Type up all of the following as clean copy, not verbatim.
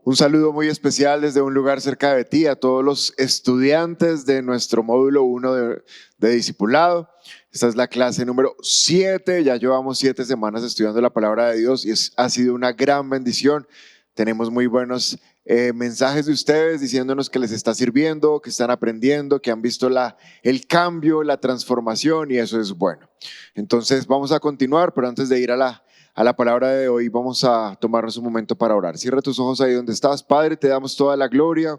Un saludo muy especial desde un lugar cerca de ti a todos los estudiantes de nuestro módulo 1 de discipulado. Esta es la clase número 7, ya llevamos 7 semanas estudiando la palabra de Dios y ha sido una gran bendición. Tenemos muy buenos mensajes de ustedes diciéndonos que les está sirviendo, que están aprendiendo, que han visto el cambio, la transformación y eso es bueno. Entonces vamos a continuar, pero antes de ir a la palabra de hoy vamos a tomarnos un momento para orar. Cierra tus ojos ahí donde estás. Padre, te damos toda la gloria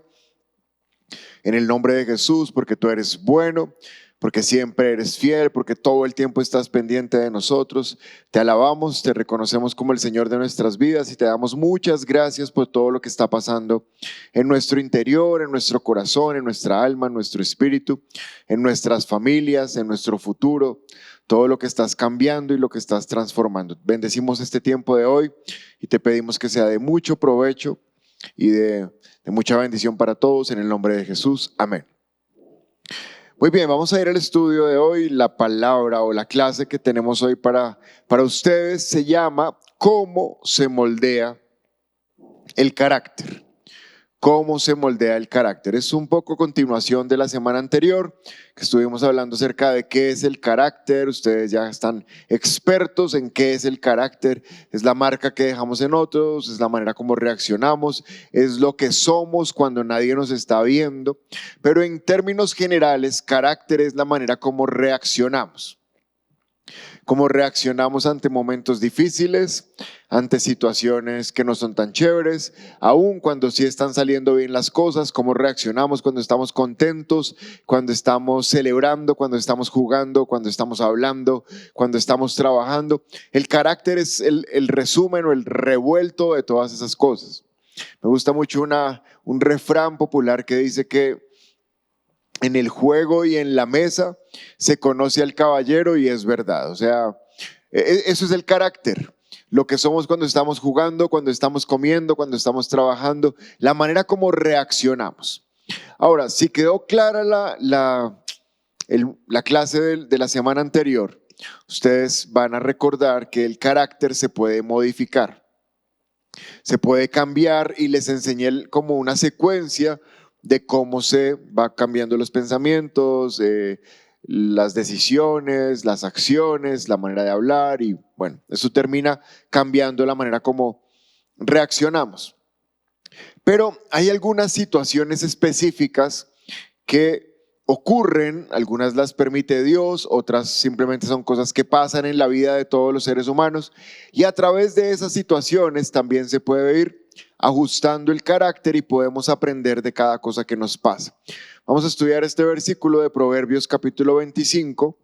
en el nombre de Jesús, porque tú eres bueno, porque siempre eres fiel, porque todo el tiempo estás pendiente de nosotros. Te alabamos, te reconocemos como el Señor de nuestras vidas y te damos muchas gracias por todo lo que está pasando en nuestro interior, en nuestro corazón, en nuestra alma, en nuestro espíritu, en nuestras familias, en nuestro futuro. Todo lo que estás cambiando y lo que estás transformando. Bendecimos este tiempo de hoy y te pedimos que sea de mucho provecho y de mucha bendición para todos en el nombre de Jesús. Amén. Muy bien, vamos a ir al estudio de hoy. La palabra o la clase que tenemos hoy para ustedes se llama ¿Cómo se moldea el carácter? ¿Cómo se moldea el carácter? Es un poco continuación de la semana anterior, que estuvimos hablando acerca de qué es el carácter. Ustedes ya están expertos en qué es el carácter. Es la marca que dejamos en otros, es la manera como reaccionamos, es lo que somos cuando nadie nos está viendo. Pero en términos generales, carácter es la manera como reaccionamos. Cómo reaccionamos ante momentos difíciles, ante situaciones que no son tan chéveres, aún cuando sí están saliendo bien las cosas, cómo reaccionamos cuando estamos contentos, cuando estamos celebrando, cuando estamos jugando, cuando estamos hablando, cuando estamos trabajando. El carácter es el resumen o el revuelto de todas esas cosas. Me gusta mucho un refrán popular que dice que en el juego y en la mesa se conoce al caballero y es verdad. O sea, eso es el carácter. Lo que somos cuando estamos jugando, cuando estamos comiendo, cuando estamos trabajando, la manera como reaccionamos. Ahora, si quedó clara la clase de la semana anterior, ustedes van a recordar que el carácter se puede modificar, se puede cambiar y les enseñé como una secuencia de cómo se va cambiando los pensamientos, las decisiones, las acciones, la manera de hablar y bueno, eso termina cambiando la manera como reaccionamos. Pero hay algunas situaciones específicas que ocurren, algunas las permite Dios, otras simplemente son cosas que pasan en la vida de todos los seres humanos y a través de esas situaciones también se puede ir ajustando el carácter y podemos aprender de cada cosa que nos pasa. Vamos a estudiar este versículo de Proverbios capítulo 25,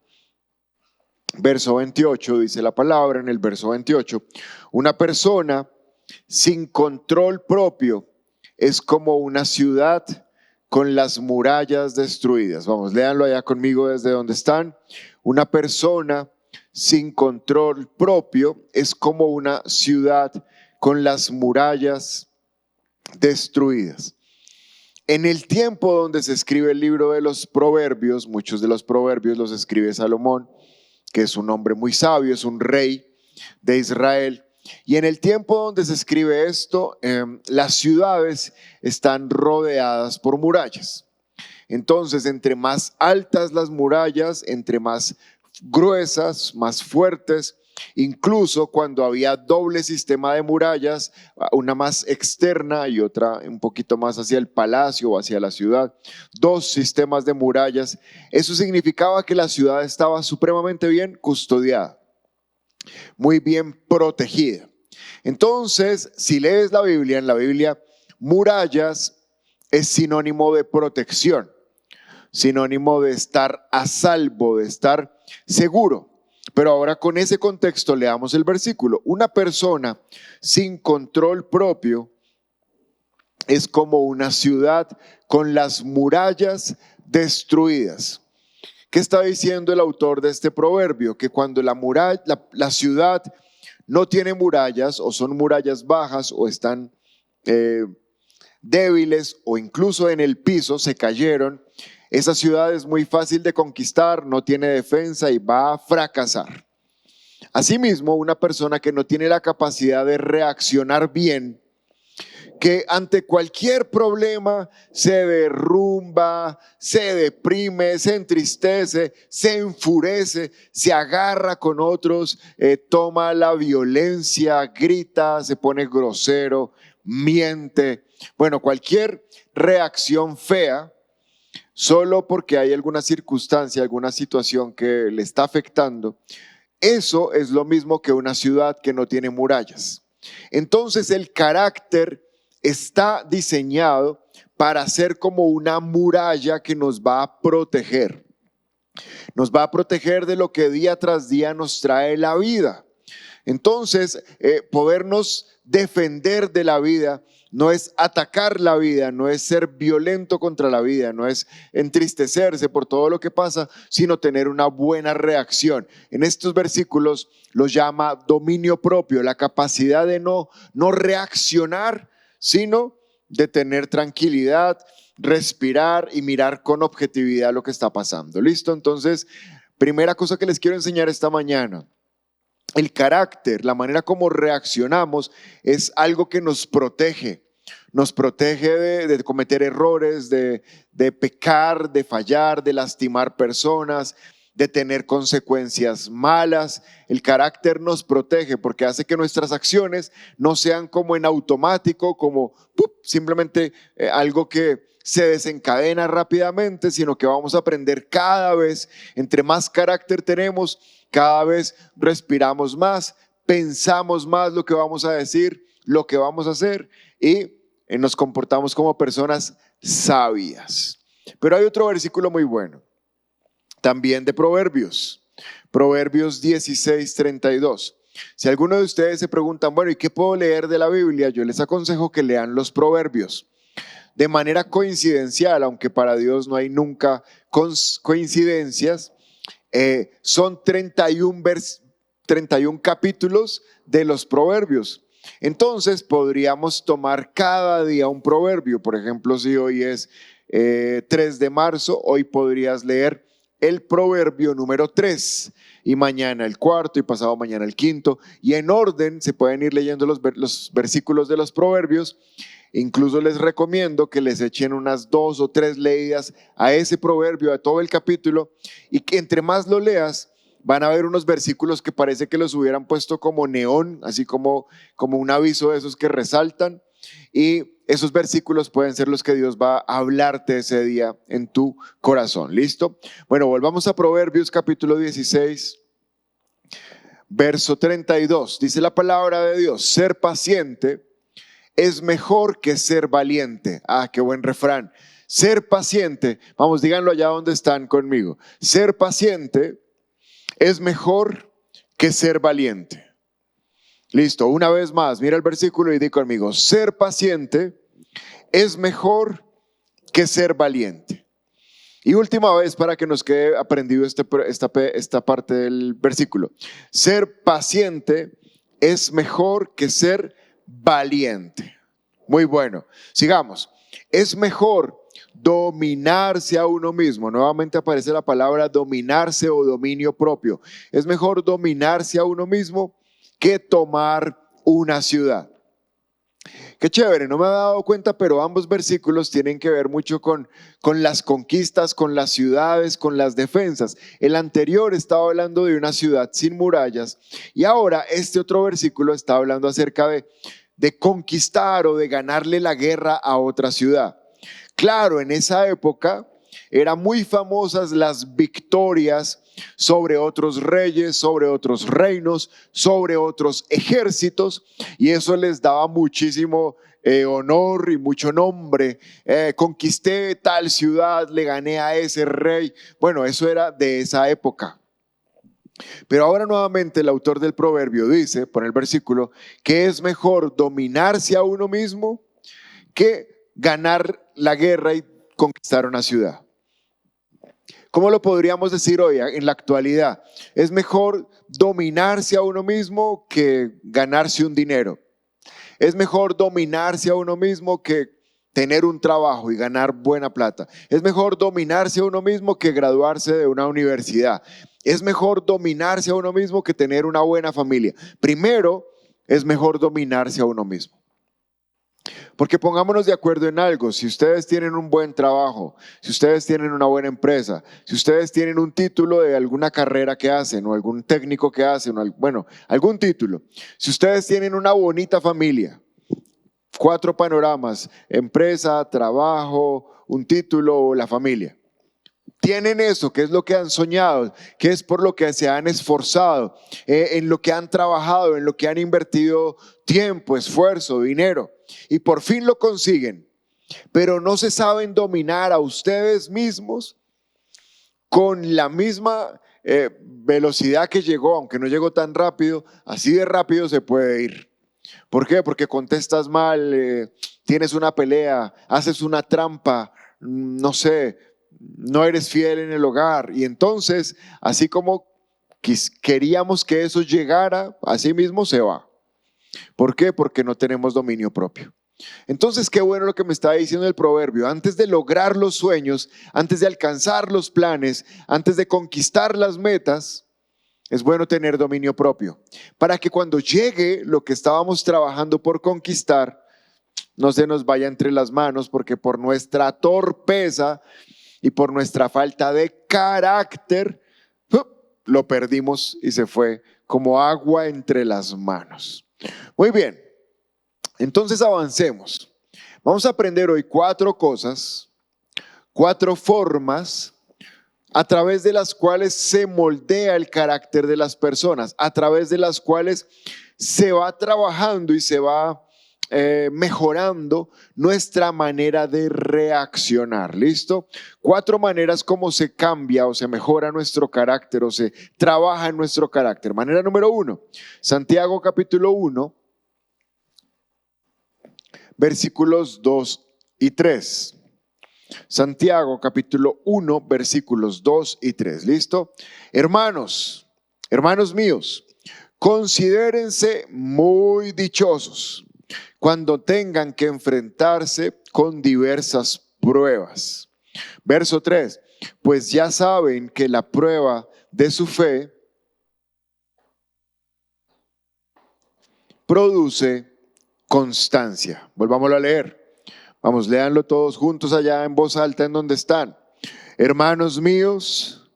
verso 28, dice la palabra en el verso 28, una persona sin control propio es como una ciudad con las murallas destruidas. Vamos, léanlo allá conmigo desde donde están. Una persona sin control propio es como una ciudad con las murallas destruidas. En el tiempo donde se escribe el libro de los proverbios, muchos de los proverbios los escribe Salomón, que es un hombre muy sabio, es un rey de Israel. Y en el tiempo donde se escribe esto, las ciudades están rodeadas por murallas. Entonces, entre más altas las murallas, entre más gruesas, más fuertes, incluso cuando había doble sistema de murallas, una más externa y otra un poquito más hacia el palacio o hacia la ciudad, dos sistemas de murallas, eso significaba que la ciudad estaba supremamente bien custodiada, muy bien protegida. Entonces, si lees la Biblia, en la Biblia, murallas es sinónimo de protección, sinónimo de estar a salvo, de estar seguro. Pero ahora con ese contexto leamos el versículo. Una persona sin control propio es como una ciudad con las murallas destruidas. ¿Qué está diciendo el autor de este proverbio? Que cuando la ciudad no tiene murallas o son murallas bajas o están débiles o incluso en el piso se cayeron, esa ciudad es muy fácil de conquistar, no tiene defensa y va a fracasar. Asimismo, una persona que no tiene la capacidad de reaccionar bien, que ante cualquier problema se derrumba, se deprime, se entristece, se enfurece, se agarra con otros, toma la violencia, grita, se pone grosero, miente. Bueno, cualquier reacción fea, solo porque hay alguna circunstancia, alguna situación que le está afectando, eso es lo mismo que una ciudad que no tiene murallas. Entonces el carácter está diseñado para ser como una muralla que nos va a proteger. Nos va a proteger de lo que día tras día nos trae la vida. Entonces, podernos defender de la vida no es atacar la vida, no es ser violento contra la vida, no es entristecerse por todo lo que pasa, sino tener una buena reacción. En estos versículos los llama dominio propio, la capacidad de no reaccionar, sino de tener tranquilidad, respirar y mirar con objetividad lo que está pasando. ¿Listo? Entonces, primera cosa que les quiero enseñar esta mañana. El carácter, la manera como reaccionamos es algo que nos protege de cometer errores, de pecar, de fallar, de lastimar personas, de tener consecuencias malas. El carácter nos protege porque hace que nuestras acciones no sean como en automático, como simplemente algo que se desencadena rápidamente, sino que vamos a aprender cada vez. Entre más carácter tenemos, cada vez respiramos más, pensamos más lo que vamos a decir, lo que vamos a hacer y nos comportamos como personas sabias. Pero hay otro versículo muy bueno, también de Proverbios 16:32. Si alguno de ustedes se preguntan, bueno, ¿y qué puedo leer de la Biblia? Yo les aconsejo que lean los Proverbios. De manera coincidencial, aunque para Dios no hay nunca coincidencias, son 31 capítulos de los proverbios. Entonces podríamos tomar cada día un proverbio. Por ejemplo, si hoy es 3 de marzo, hoy podrías leer el proverbio número 3 y mañana el cuarto y pasado mañana el quinto, y en orden se pueden ir leyendo los versículos de los proverbios. Incluso les recomiendo que les echen unas 2 o 3 leídas a ese proverbio, a todo el capítulo, y que entre más lo leas, van a ver unos versículos que parece que los hubieran puesto como neón, así como un aviso de esos que resaltan, y esos versículos pueden ser los que Dios va a hablarte ese día en tu corazón. ¿Listo? Bueno, volvamos a Proverbios capítulo 16, verso 32. Dice la palabra de Dios: ser paciente es mejor que ser valiente. Ah, qué buen refrán. Ser paciente, vamos, díganlo allá donde están conmigo. Ser paciente es mejor que ser valiente. Listo, una vez más, mira el versículo y di conmigo: ser paciente es mejor que ser valiente. Y última vez para que nos quede aprendido esta parte del versículo. Ser paciente es mejor que ser valiente. Muy bueno, sigamos. Es mejor dominarse a uno mismo. Nuevamente aparece la palabra dominarse o dominio propio. Es mejor dominarse a uno mismo que tomar una ciudad. Qué chévere, no me había dado cuenta, pero ambos versículos tienen que ver mucho con las conquistas, con las ciudades, con las defensas. El anterior estaba hablando de una ciudad sin murallas y ahora este otro versículo está hablando acerca de conquistar o de ganarle la guerra a otra ciudad. Claro, en esa época eran muy famosas las victorias sobre otros reyes, sobre otros reinos, sobre otros ejércitos, y eso les daba muchísimo honor y mucho nombre. Conquisté tal ciudad, le gané a ese rey. Bueno, eso era de esa época. Pero ahora nuevamente el autor del proverbio dice, por el versículo, que es mejor dominarse a uno mismo que ganar la guerra y conquistar una ciudad. ¿Cómo lo podríamos decir hoy en la actualidad? Es mejor dominarse a uno mismo que ganarse un dinero. Es mejor dominarse a uno mismo que tener un trabajo y ganar buena plata. Es mejor dominarse a uno mismo que graduarse de una universidad. Es mejor dominarse a uno mismo que tener una buena familia. Primero, es mejor dominarse a uno mismo. Porque pongámonos de acuerdo en algo, si ustedes tienen un buen trabajo, si ustedes tienen una buena empresa, si ustedes tienen un título de alguna carrera que hacen o algún técnico que hacen, bueno, algún título, si ustedes tienen una bonita familia, 4 panoramas, empresa, trabajo, un título o la familia. Tienen eso, que es lo que han soñado, que es por lo que se han esforzado, en lo que han trabajado, en lo que han invertido tiempo, esfuerzo, dinero, y por fin lo consiguen, pero no se saben dominar a ustedes mismos con la misma velocidad que llegó, aunque no llegó tan rápido, así de rápido se puede ir. ¿Por qué? Porque contestas mal, tienes una pelea, haces una trampa, no sé, no eres fiel en el hogar. Y entonces, así como queríamos que eso llegara, así mismo se va. ¿Por qué? Porque no tenemos dominio propio. Entonces, qué bueno lo que me está diciendo el proverbio. Antes de lograr los sueños, antes de alcanzar los planes, antes de conquistar las metas, es bueno tener dominio propio, para que cuando llegue lo que estábamos trabajando por conquistar, no se nos vaya entre las manos, porque por nuestra torpeza y por nuestra falta de carácter, lo perdimos y se fue como agua entre las manos. Muy bien, entonces avancemos. Vamos a aprender hoy 4 cosas, 4 formas a través de las cuales se moldea el carácter de las personas, a través de las cuales se va trabajando y se va mejorando nuestra manera de reaccionar. ¿Listo? 4 maneras como se cambia o se mejora nuestro carácter o se trabaja en nuestro carácter. Manera número 1, Santiago capítulo 1, versículos 2 y 3. Santiago capítulo 1 versículos 2 y 3. ¿Listo? Hermanos míos, considérense muy dichosos cuando tengan que enfrentarse con diversas pruebas. Verso 3. Pues ya saben que la prueba de su fe produce constancia. Volvámoslo a leer. Vamos, léanlo todos juntos allá en voz alta en donde están. Hermanos míos,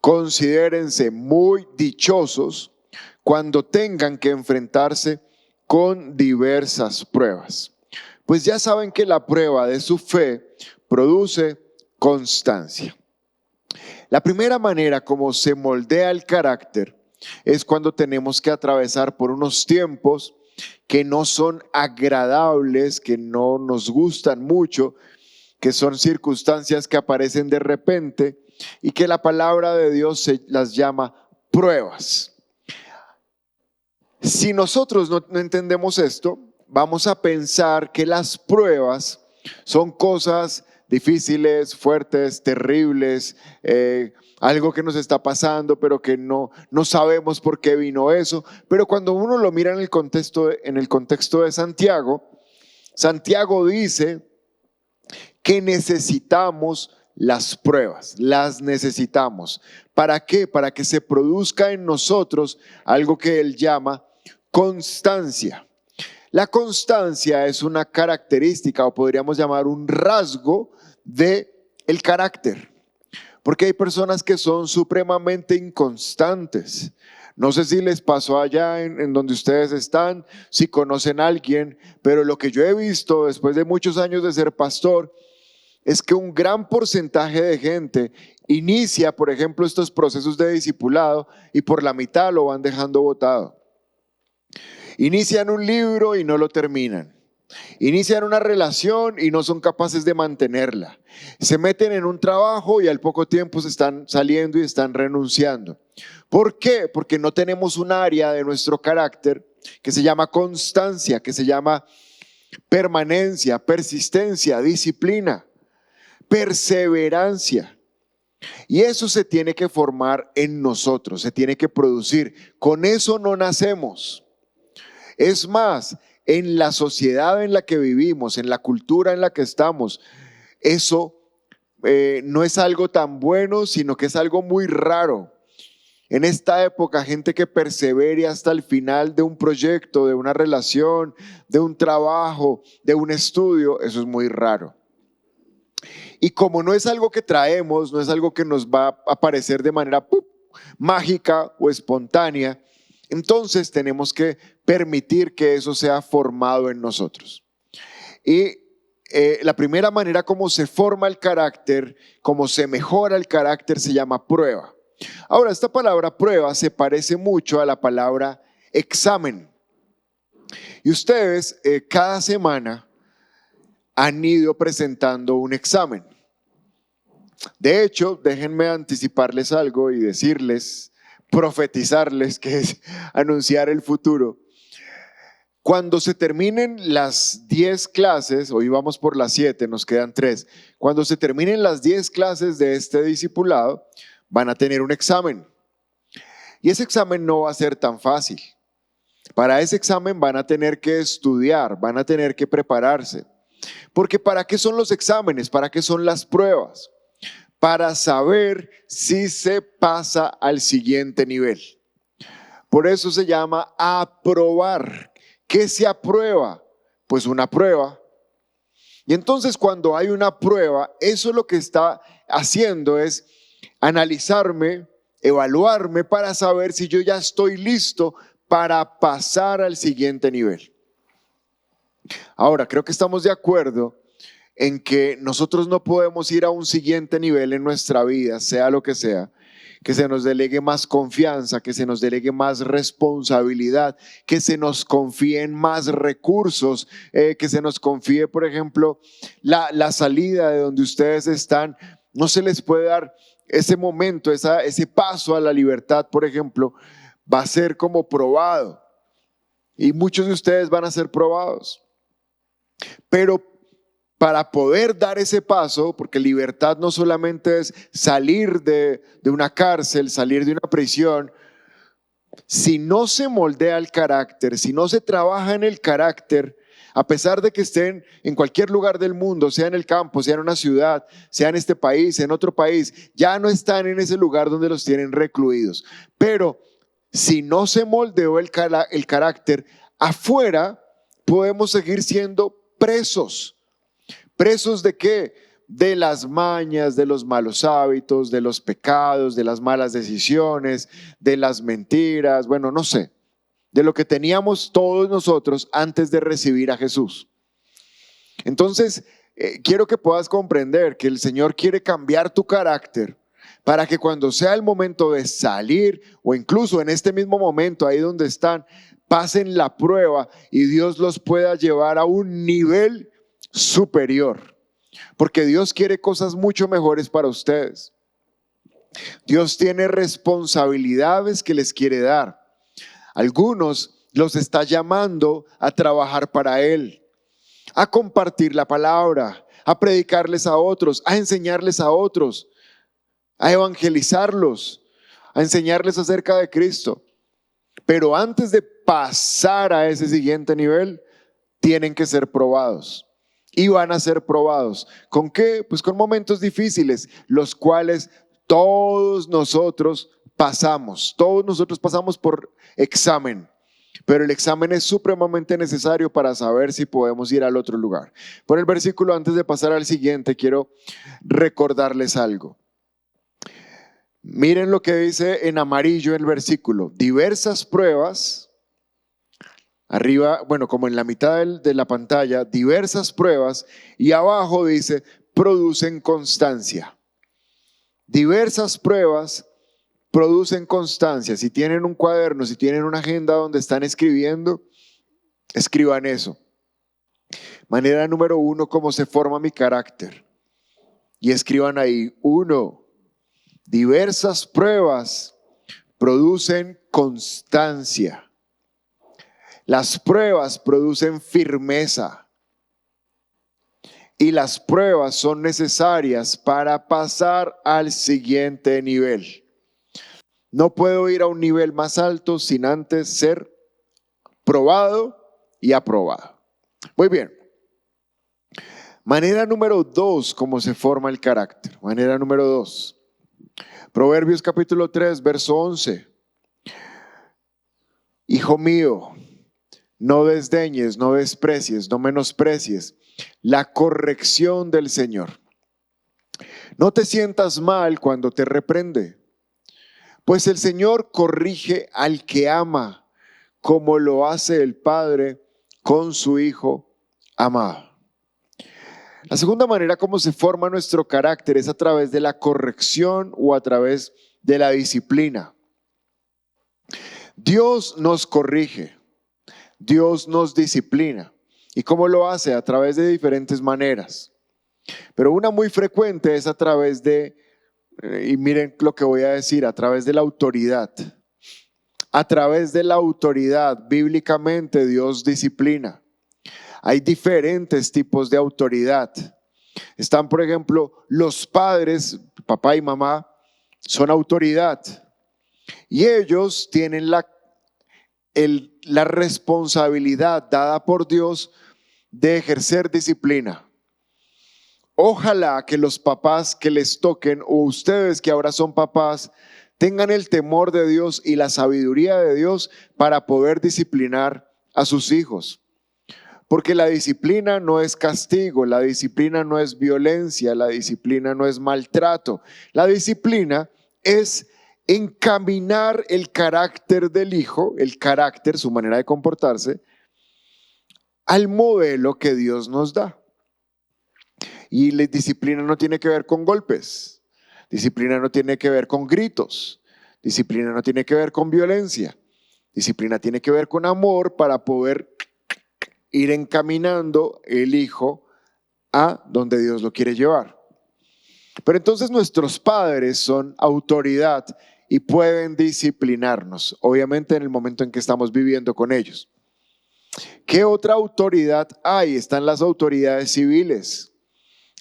considérense muy dichosos cuando tengan que enfrentarse con diversas pruebas. Pues ya saben que la prueba de su fe produce constancia. La primera manera como se moldea el carácter es cuando tenemos que atravesar por unos tiempos que no son agradables, que no nos gustan mucho, que son circunstancias que aparecen de repente y que la palabra de Dios se las llama pruebas. Si nosotros no entendemos esto, vamos a pensar que las pruebas son cosas difíciles, fuertes, terribles, algo que nos está pasando, pero que no sabemos por qué vino eso. Pero cuando uno lo mira en el contexto de Santiago, Santiago dice que necesitamos las pruebas, las necesitamos. ¿Para qué? Para que se produzca en nosotros algo que él llama constancia. La constancia es una característica, o podríamos llamar un rasgo del carácter, porque hay personas que son supremamente inconstantes. No sé si les pasó allá en donde ustedes están, si conocen a alguien, pero lo que yo he visto después de muchos años de ser pastor es que un gran porcentaje de gente inicia, por ejemplo, estos procesos de discipulado y por la mitad lo van dejando botado. Inician un libro y no lo terminan. Inician una relación y no son capaces de mantenerla. Se meten en un trabajo y al poco tiempo se están saliendo y están renunciando. ¿Por qué? Porque no tenemos un área de nuestro carácter que se llama constancia, que se llama permanencia, persistencia, disciplina, perseverancia. Y eso se tiene que formar en nosotros, se tiene que producir. Con eso no nacemos. Es más, en la sociedad en la que vivimos, en la cultura en la que estamos, eso no es algo tan bueno, sino que es algo muy raro. En esta época, gente que persevere hasta el final de un proyecto, de una relación, de un trabajo, de un estudio, eso es muy raro. Y como no es algo que traemos, no es algo que nos va a aparecer de manera mágica o espontánea, entonces tenemos que permitir que eso sea formado en nosotros. Y la primera manera como se forma el carácter, como se mejora el carácter, se llama prueba. Ahora, esta palabra prueba se parece mucho a la palabra examen. Y ustedes cada semana han ido presentando un examen. De hecho, déjenme anticiparles algo y decirles, profetizarles, que es anunciar el futuro. Cuando se terminen las 10 clases, hoy vamos por las 7, nos quedan 3. Cuando se terminen las 10 clases de este discipulado, van a tener un examen. Y ese examen no va a ser tan fácil. Para ese examen van a tener que estudiar, van a tener que prepararse. Porque ¿para qué son los exámenes? ¿Para qué son las pruebas? Para saber si se pasa al siguiente nivel. Por eso se llama aprobar. ¿Qué se aprueba? Pues una prueba. Y entonces cuando hay una prueba, eso lo que está haciendo es analizarme, evaluarme para saber si yo ya estoy listo para pasar al siguiente nivel. Ahora, creo que estamos de acuerdo en que nosotros no podemos ir a un siguiente nivel en nuestra vida, sea lo que sea, que se nos delegue más confianza, que se nos delegue más responsabilidad, que se nos confíen más recursos, que se nos confíe, por ejemplo, la salida de donde ustedes están. No se les puede dar ese momento, ese paso a la libertad, por ejemplo, va a ser como probado. Y muchos de ustedes van a ser probados. Pero para poder dar ese paso, porque libertad no solamente es salir de una cárcel, salir de una prisión, si no se moldea el carácter, si no se trabaja en el carácter, a pesar de que estén en cualquier lugar del mundo, sea en el campo, sea en una ciudad, sea en este país, en otro país, ya no están en ese lugar donde los tienen recluidos. Pero si no se moldeó el carácter, afuera podemos seguir siendo presos. ¿Presos de qué? De las mañas, de los malos hábitos, de los pecados, de las malas decisiones, de las mentiras, bueno, no sé, de lo que teníamos todos nosotros antes de recibir a Jesús. Entonces, quiero que puedas comprender que el Señor quiere cambiar tu carácter para que cuando sea el momento de salir, o incluso en este mismo momento, ahí donde están, pasen la prueba y Dios los pueda llevar a un nivel superior, porque Dios quiere cosas mucho mejores para ustedes. Dios tiene responsabilidades que les quiere dar. Algunos los está llamando a trabajar para Él, a compartir la palabra, a predicarles a otros, a enseñarles a otros, a evangelizarlos, a enseñarles acerca de Cristo. Pero antes de pasar a ese siguiente nivel, tienen que ser probados. Y van a ser probados. ¿Con qué? Pues con momentos difíciles, los cuales todos nosotros pasamos. Todos nosotros pasamos por examen. Pero el examen es supremamente necesario para saber si podemos ir al otro lugar. Por el versículo, antes de pasar al siguiente, quiero recordarles algo. Miren lo que dice en amarillo el versículo. Diversas pruebas. Arriba, bueno, como en la mitad de la pantalla, diversas pruebas, y abajo dice, producen constancia. Diversas pruebas producen constancia. Si tienen un cuaderno, si tienen una agenda donde están escribiendo, escriban eso. Manera número 1, cómo se forma mi carácter. Y escriban ahí, 1, diversas pruebas producen constancia. Las pruebas producen firmeza y las pruebas son necesarias para pasar al siguiente nivel. No puedo ir a un nivel más alto sin antes ser probado y aprobado. Muy bien. Manera número 2, cómo se forma el carácter. Manera número 2. Proverbios capítulo 3, verso 11. Hijo mío, no desdeñes, no desprecies, no menosprecies la corrección del Señor. No te sientas mal cuando te reprende, pues el Señor corrige al que ama, como lo hace el Padre con su Hijo amado. La segunda manera como se forma nuestro carácter es a través de la corrección o a través de la disciplina. Dios nos corrige, Dios nos disciplina. ¿Y cómo lo hace? A través de diferentes maneras. Pero una muy frecuente es a través de, y miren lo que voy a decir, a través de la autoridad. A través de la autoridad, bíblicamente Dios disciplina. Hay diferentes tipos de autoridad. Están, por ejemplo, los padres, papá y mamá, son autoridad. Y ellos tienen la responsabilidad dada por Dios de ejercer disciplina. Ojalá que los papás que les toquen, o ustedes que ahora son papás, tengan el temor de Dios y la sabiduría de Dios para poder disciplinar a sus hijos. Porque la disciplina no es castigo, la disciplina no es violencia, la disciplina no es maltrato. La disciplina es encaminar el carácter del hijo, el carácter, su manera de comportarse, al modelo que Dios nos da. Y la disciplina no tiene que ver con golpes, disciplina no tiene que ver con gritos, disciplina no tiene que ver con violencia, disciplina tiene que ver con amor para poder ir encaminando el hijo a donde Dios lo quiere llevar. Pero entonces nuestros padres son autoridad y pueden disciplinarnos, obviamente en el momento en que estamos viviendo con ellos. ¿Qué otra autoridad hay? Están las autoridades civiles,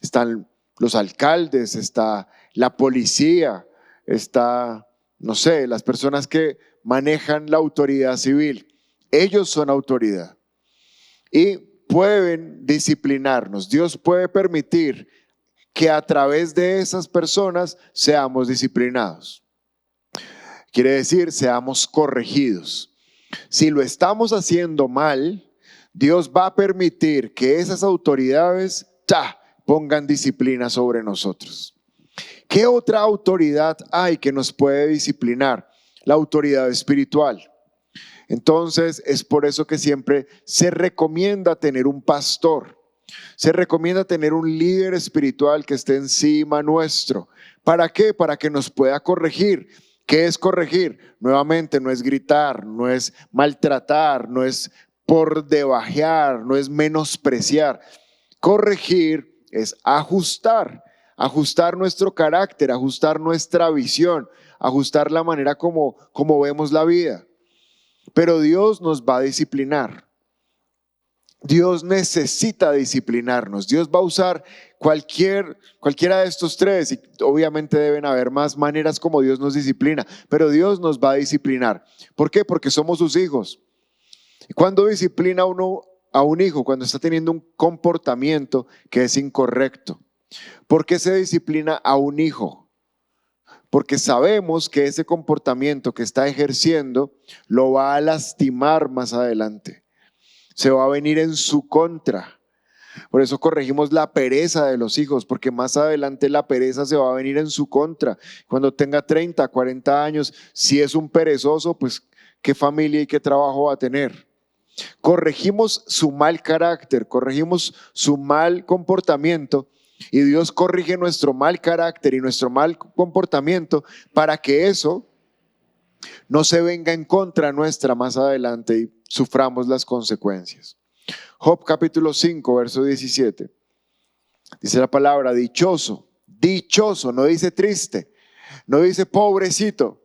están los alcaldes, está la policía, está, no sé, las personas que manejan la autoridad civil. Ellos son autoridad y pueden disciplinarnos. Dios puede permitir que a través de esas personas seamos disciplinados. Quiere decir, seamos corregidos. Si lo estamos haciendo mal, Dios va a permitir que esas autoridades pongan disciplina sobre nosotros. ¿Qué otra autoridad hay que nos puede disciplinar? La autoridad espiritual. Entonces es por eso que siempre se recomienda tener un pastor. Se recomienda tener un líder espiritual que esté encima nuestro. ¿Para qué? Para que nos pueda corregir. ¿Qué es corregir? Nuevamente, no es gritar, no es maltratar, no es por debajear, no es menospreciar. Corregir es ajustar nuestro carácter, ajustar nuestra visión, ajustar la manera como vemos la vida. Pero Dios nos va a disciplinar. Dios necesita disciplinarnos. Dios va a usar cualquiera de estos tres, y obviamente deben haber más maneras como Dios nos disciplina, pero Dios nos va a disciplinar. ¿Por qué? Porque somos sus hijos. Y cuando disciplina uno a un hijo, cuando está teniendo un comportamiento que es incorrecto. ¿Por qué se disciplina a un hijo? Porque sabemos que ese comportamiento que está ejerciendo lo va a lastimar más adelante. Se va a venir en su contra. Por eso corregimos la pereza de los hijos, porque más adelante la pereza se va a venir en su contra. Cuando tenga 30, 40 años, si es un perezoso, pues qué familia y qué trabajo va a tener. Corregimos su mal carácter, corregimos su mal comportamiento, y Dios corrige nuestro mal carácter y nuestro mal comportamiento para que eso no se venga en contra nuestra más adelante y suframos las consecuencias. Job capítulo 5, verso 17. Dice la palabra dichoso, dichoso, no dice triste, no dice pobrecito,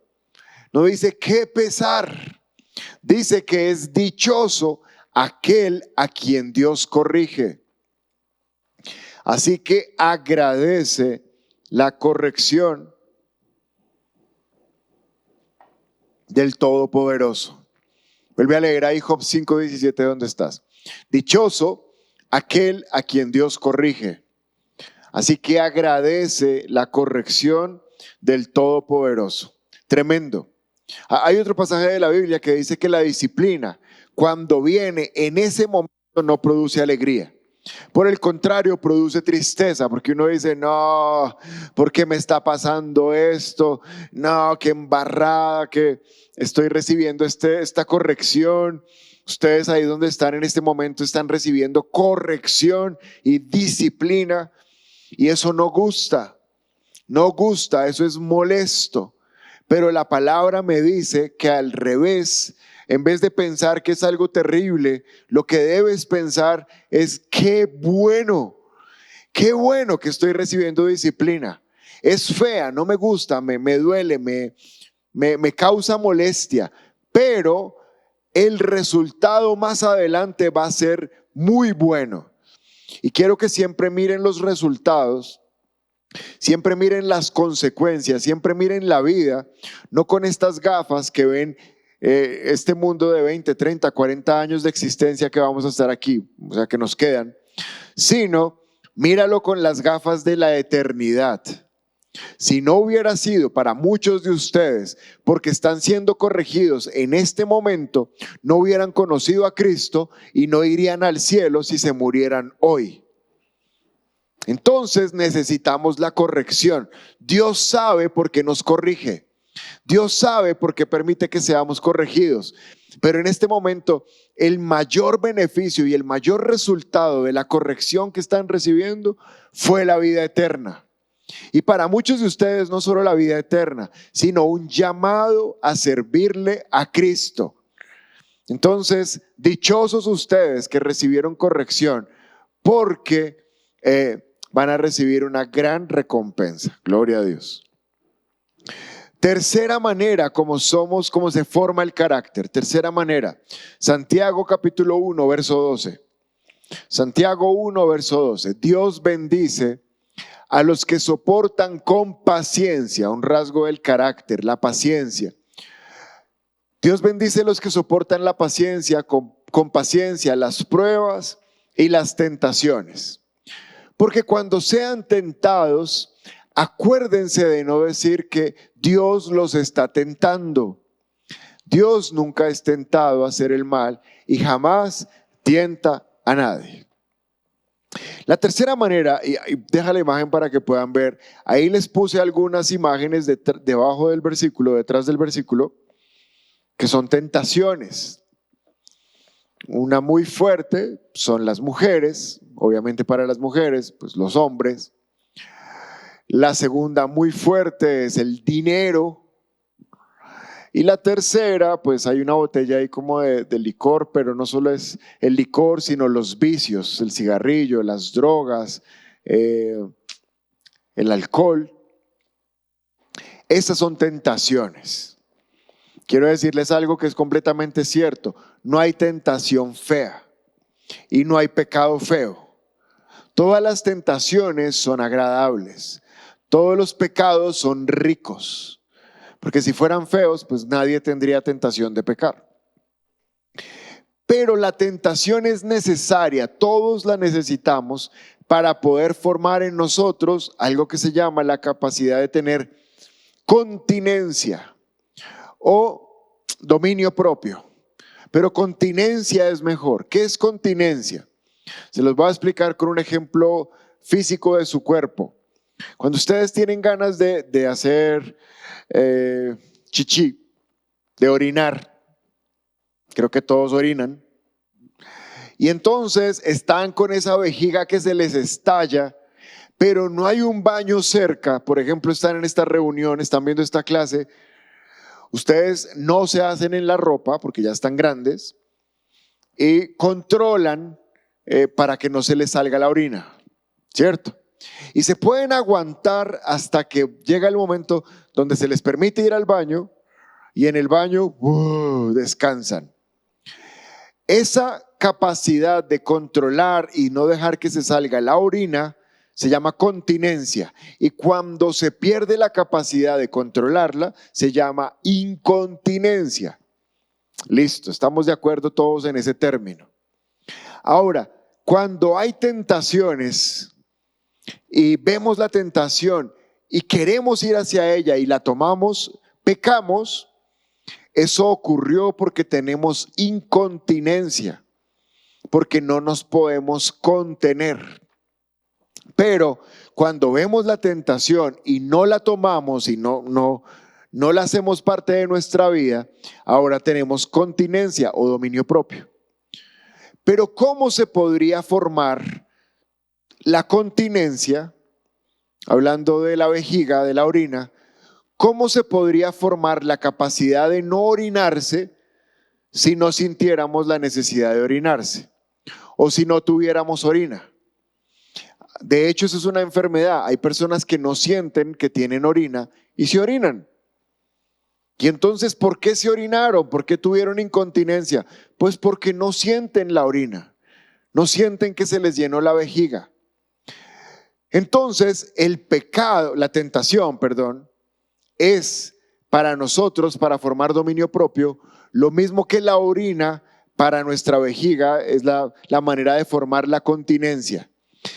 no dice qué pesar. Dice que es dichoso aquel a quien Dios corrige. Así que agradece la corrección del Todopoderoso. Vuelve a leer ahí Job 5:17, ¿dónde estás? Dichoso aquel a quien Dios corrige. Así que agradece la corrección del Todopoderoso. Tremendo. Hay otro pasaje de la Biblia que dice que la disciplina, cuando viene en ese momento, no produce alegría. Por el contrario, produce tristeza, porque uno dice, no, ¿por qué me está pasando esto? No, qué embarrada que estoy recibiendo esta corrección. Ustedes ahí donde están en este momento están recibiendo corrección y disciplina, y eso no gusta, eso es molesto. Pero la palabra me dice que al revés, en vez de pensar que es algo terrible, lo que debes pensar es qué bueno que estoy recibiendo disciplina. Es fea, no me gusta, me duele, me causa molestia, pero el resultado más adelante va a ser muy bueno. Y quiero que siempre miren los resultados, siempre miren las consecuencias, siempre miren la vida, no con estas gafas que ven este mundo de 20, 30, 40 años de existencia que vamos a estar aquí, o sea que nos quedan, sino míralo con las gafas de la eternidad. Si no hubiera sido para muchos de ustedes, porque están siendo corregidos en este momento, no hubieran conocido a Cristo y no irían al cielo si se murieran hoy. Entonces necesitamos la corrección. Dios sabe por qué nos corrige. Dios sabe por qué permite que seamos corregidos. Pero en este momento, el mayor beneficio y el mayor resultado de la corrección que están recibiendo fue la vida eterna. Y para muchos de ustedes no solo la vida eterna, sino un llamado a servirle a Cristo. Entonces, dichosos ustedes que recibieron corrección, porque van a recibir una gran recompensa. Gloria a Dios. Tercera manera como se forma el carácter. Tercera manera, Santiago capítulo 1, verso 12. Santiago 1, verso 12. Dios bendice a los que soportan con paciencia, un rasgo del carácter, la paciencia. Dios bendice a los que soportan la paciencia, con paciencia, las pruebas y las tentaciones. Porque cuando sean tentados, acuérdense de no decir que Dios los está tentando. Dios nunca es tentado a hacer el mal y jamás tienta a nadie. La tercera manera, y deja la imagen para que puedan ver, ahí les puse algunas imágenes debajo del versículo, detrás del versículo, que son tentaciones. Una muy fuerte son las mujeres, obviamente para las mujeres, pues los hombres. La segunda muy fuerte es el dinero. Y la tercera, pues hay una botella ahí como de licor, pero no solo es el licor, sino los vicios, el cigarrillo, las drogas, el alcohol. Esas son tentaciones. Quiero decirles algo que es completamente cierto. No hay tentación fea y no hay pecado feo. Todas las tentaciones son agradables. Todos los pecados son ricos. Porque si fueran feos, pues nadie tendría tentación de pecar. Pero la tentación es necesaria, todos la necesitamos para poder formar en nosotros algo que se llama la capacidad de tener continencia o dominio propio. Pero continencia es mejor. ¿Qué es continencia? Se los voy a explicar con un ejemplo físico de su cuerpo. Cuando ustedes tienen ganas de hacer chichi, de orinar, creo que todos orinan, y entonces están con esa vejiga que se les estalla, pero no hay un baño cerca. Por ejemplo, están en esta reunión, están viendo esta clase, ustedes no se hacen en la ropa porque ya están grandes y controlan para que no se les salga la orina, ¿cierto? Y se pueden aguantar hasta que llega el momento donde se les permite ir al baño y en el baño descansan. Esa capacidad de controlar y no dejar que se salga la orina se llama continencia, y cuando se pierde la capacidad de controlarla se llama incontinencia. Listo, estamos de acuerdo todos en ese término. Ahora, cuando hay tentaciones y vemos la tentación y queremos ir hacia ella y la tomamos, pecamos, eso ocurrió porque tenemos incontinencia, porque no nos podemos contener. Pero cuando vemos la tentación y no la tomamos y no la hacemos parte de nuestra vida, ahora tenemos continencia o dominio propio. Pero ¿cómo se podría formar la continencia? Hablando de la vejiga, de la orina, ¿cómo se podría formar la capacidad de no orinarse si no sintiéramos la necesidad de orinarse o si no tuviéramos orina? De hecho, eso es una enfermedad. Hay personas que no sienten que tienen orina y se orinan. Y entonces, ¿por qué se orinaron? ¿Por qué tuvieron incontinencia? Pues porque no sienten la orina, no sienten que se les llenó la vejiga. Entonces, el pecado, la tentación, perdón, es para nosotros, para formar dominio propio, lo mismo que la orina para nuestra vejiga es la manera de formar la continencia.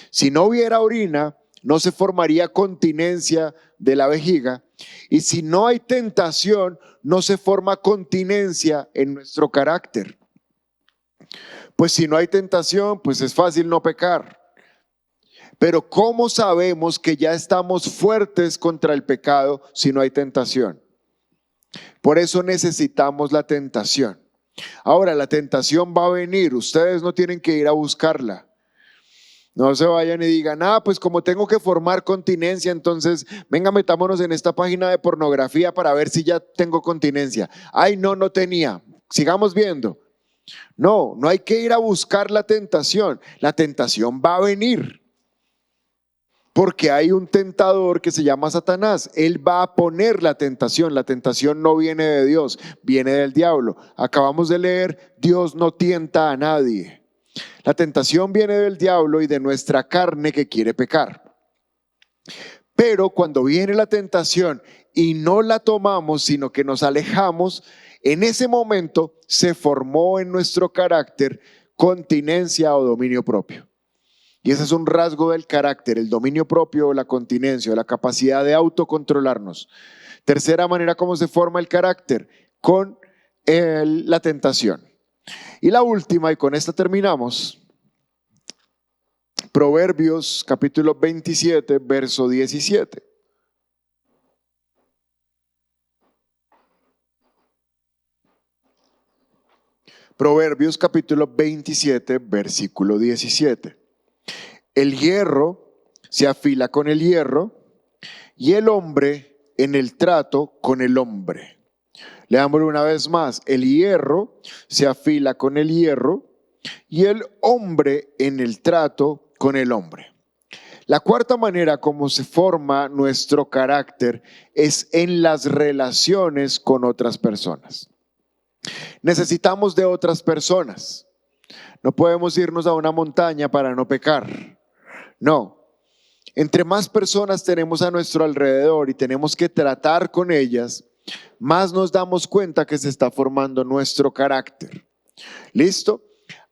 Si no hubiera orina, no se formaría continencia de la vejiga. Y si no hay tentación, no se forma continencia en nuestro carácter. Pues si no hay tentación, pues es fácil no pecar. Pero ¿cómo sabemos que ya estamos fuertes contra el pecado si no hay tentación? Por eso necesitamos la tentación. Ahora, la tentación va a venir, ustedes no tienen que ir a buscarla. No se vayan y digan, pues como tengo que formar continencia, entonces venga, metámonos en esta página de pornografía para ver si ya tengo continencia. Ay, no tenía. Sigamos viendo. No hay que ir a buscar la tentación. La tentación va a venir. Porque hay un tentador que se llama Satanás. Él va a poner la tentación. La tentación no viene de Dios, viene del diablo. Acabamos de leer, Dios no tienta a nadie. La tentación viene del diablo y de nuestra carne que quiere pecar. Pero cuando viene la tentación y no la tomamos, sino que nos alejamos, en ese momento se formó en nuestro carácter continencia o dominio propio. Y ese es un rasgo del carácter, el dominio propio, la continencia, la capacidad de autocontrolarnos. Tercera manera como se forma el carácter, con la tentación. Y la última, y con esta terminamos, Proverbios capítulo 27, verso 17. Proverbios capítulo 27, versículo 17. El hierro se afila con el hierro y el hombre en el trato con el hombre. Leámoslo una vez más. El hierro se afila con el hierro y el hombre en el trato con el hombre. La cuarta manera como se forma nuestro carácter es en las relaciones con otras personas. Necesitamos de otras personas. No podemos irnos a una montaña para no pecar. No. Entre más personas tenemos a nuestro alrededor y tenemos que tratar con ellas, más nos damos cuenta que se está formando nuestro carácter. ¿Listo?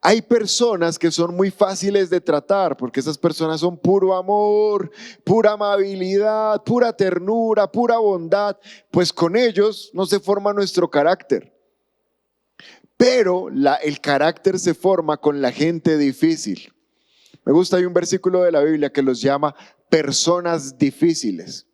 Hay personas que son muy fáciles de tratar porque esas personas son puro amor, pura amabilidad, pura ternura, pura bondad. Pues con ellos no se forma nuestro carácter. Pero el carácter se forma con la gente difícil. Me gusta, hay un versículo de la Biblia que los llama personas difíciles.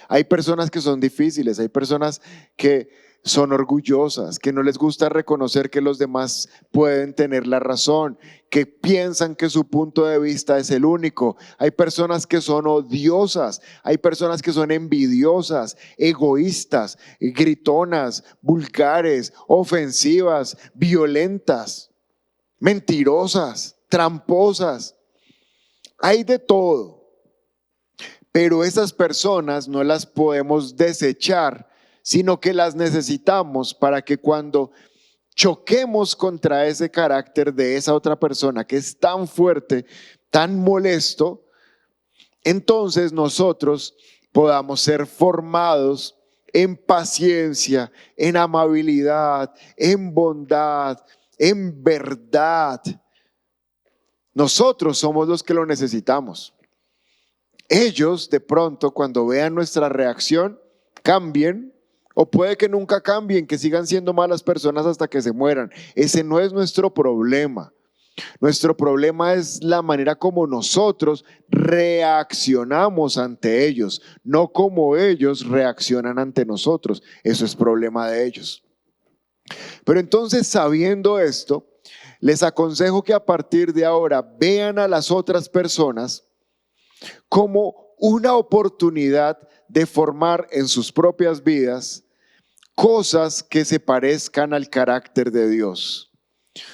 Hay personas que son difíciles, hay personas que son orgullosas, que no les gusta reconocer que los demás pueden tener la razón, que piensan que su punto de vista es el único. Hay personas que son odiosas, hay personas que son envidiosas, egoístas, gritonas, vulgares, ofensivas, violentas, mentirosas, tramposas. Hay de todo, pero esas personas no las podemos desechar, sino que las necesitamos para que cuando choquemos contra ese carácter de esa otra persona que es tan fuerte, tan molesto, entonces nosotros podamos ser formados en paciencia, en amabilidad, en bondad, en verdad. Nosotros somos los que lo necesitamos. Ellos de pronto cuando vean nuestra reacción cambien, o puede que nunca cambien, que sigan siendo malas personas hasta que se mueran. Ese no es nuestro problema. Nuestro problema es la manera como nosotros reaccionamos ante ellos, no como ellos reaccionan ante nosotros. Eso es problema de ellos. Pero entonces, sabiendo esto, les aconsejo que a partir de ahora vean a las otras personas como una oportunidad de formar en sus propias vidas cosas que se parezcan al carácter de Dios.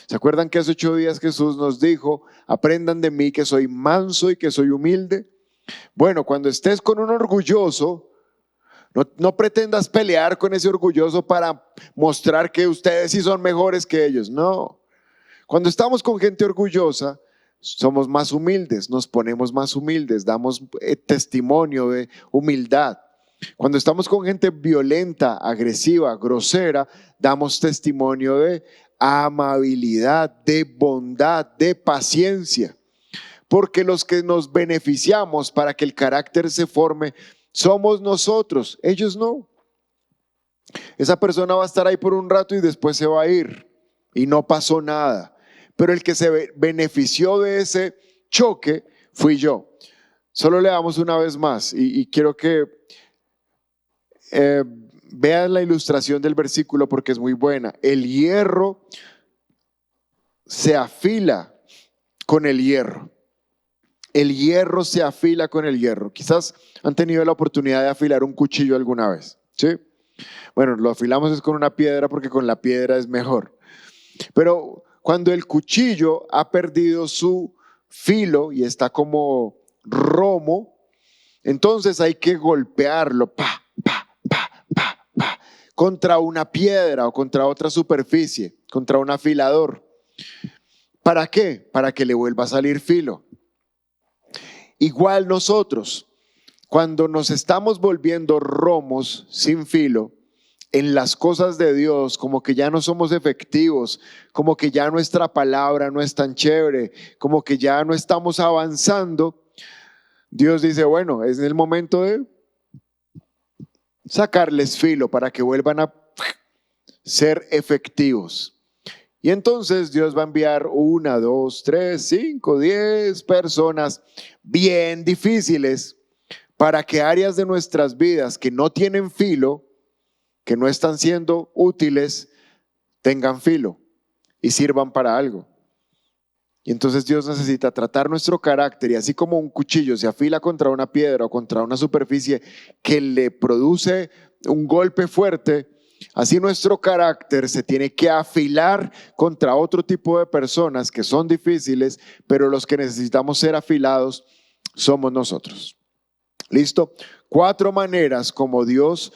¿Se acuerdan que hace 8 días Jesús nos dijo: aprendan de mí que soy manso y que soy humilde? Bueno, cuando estés con un orgulloso, no pretendas pelear con ese orgulloso para mostrar que ustedes sí son mejores que ellos. No. Cuando estamos con gente orgullosa, somos más humildes, nos ponemos más humildes, damos testimonio de humildad. Cuando estamos con gente violenta, agresiva, grosera, damos testimonio de amabilidad, de bondad, de paciencia. Porque los que nos beneficiamos para que el carácter se forme somos nosotros, ellos no. Esa persona va a estar ahí por un rato y después se va a ir y no pasó nada. Pero el que se benefició de ese choque fui yo. Solo leamos una vez más y quiero que vean la ilustración del versículo porque es muy buena. El hierro se afila con el hierro. El hierro se afila con el hierro. Quizás han tenido la oportunidad de afilar un cuchillo alguna vez, ¿sí? Bueno, lo afilamos es con una piedra porque con la piedra es mejor. Pero cuando el cuchillo ha perdido su filo y está como romo, entonces hay que golpearlo contra una piedra o contra otra superficie, contra un afilador. ¿Para qué? Para que le vuelva a salir filo. Igual nosotros, cuando nos estamos volviendo romos sin filo en las cosas de Dios, como que ya no somos efectivos, como que ya nuestra palabra no es tan chévere, como que ya no estamos avanzando, Dios dice: bueno, es el momento de sacarles filo para que vuelvan a ser efectivos. Y entonces Dios va a enviar 1, 2, 3, 5, 10 personas bien difíciles para que áreas de nuestras vidas que no tienen filo, que no están siendo útiles, tengan filo y sirvan para algo. Y entonces Dios necesita tratar nuestro carácter, y así como un cuchillo se afila contra una piedra o contra una superficie que le produce un golpe fuerte, así nuestro carácter se tiene que afilar contra otro tipo de personas que son difíciles, pero los que necesitamos ser afilados somos nosotros. ¿Listo? 4 maneras como Dios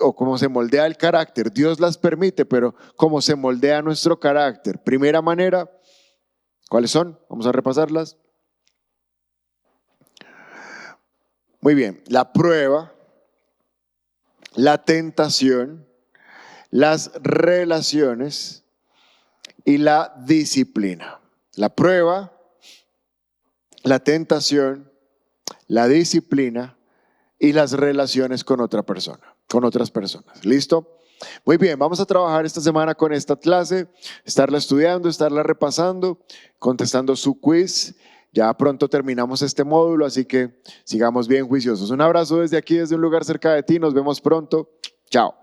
o como se moldea el carácter. Dios las permite, pero como se moldea nuestro carácter. Primera manera, ¿cuáles son? Vamos a repasarlas. Muy bien, la prueba, la tentación, las relaciones y la disciplina. La prueba, la tentación, la disciplina y las relaciones con otra persona, con otras personas. ¿Listo? Muy bien, vamos a trabajar esta semana con esta clase, estarla estudiando, estarla repasando, contestando su quiz. Ya pronto terminamos este módulo, así que sigamos bien juiciosos. Un abrazo desde aquí, desde un lugar cerca de ti. Nos vemos pronto. Chao.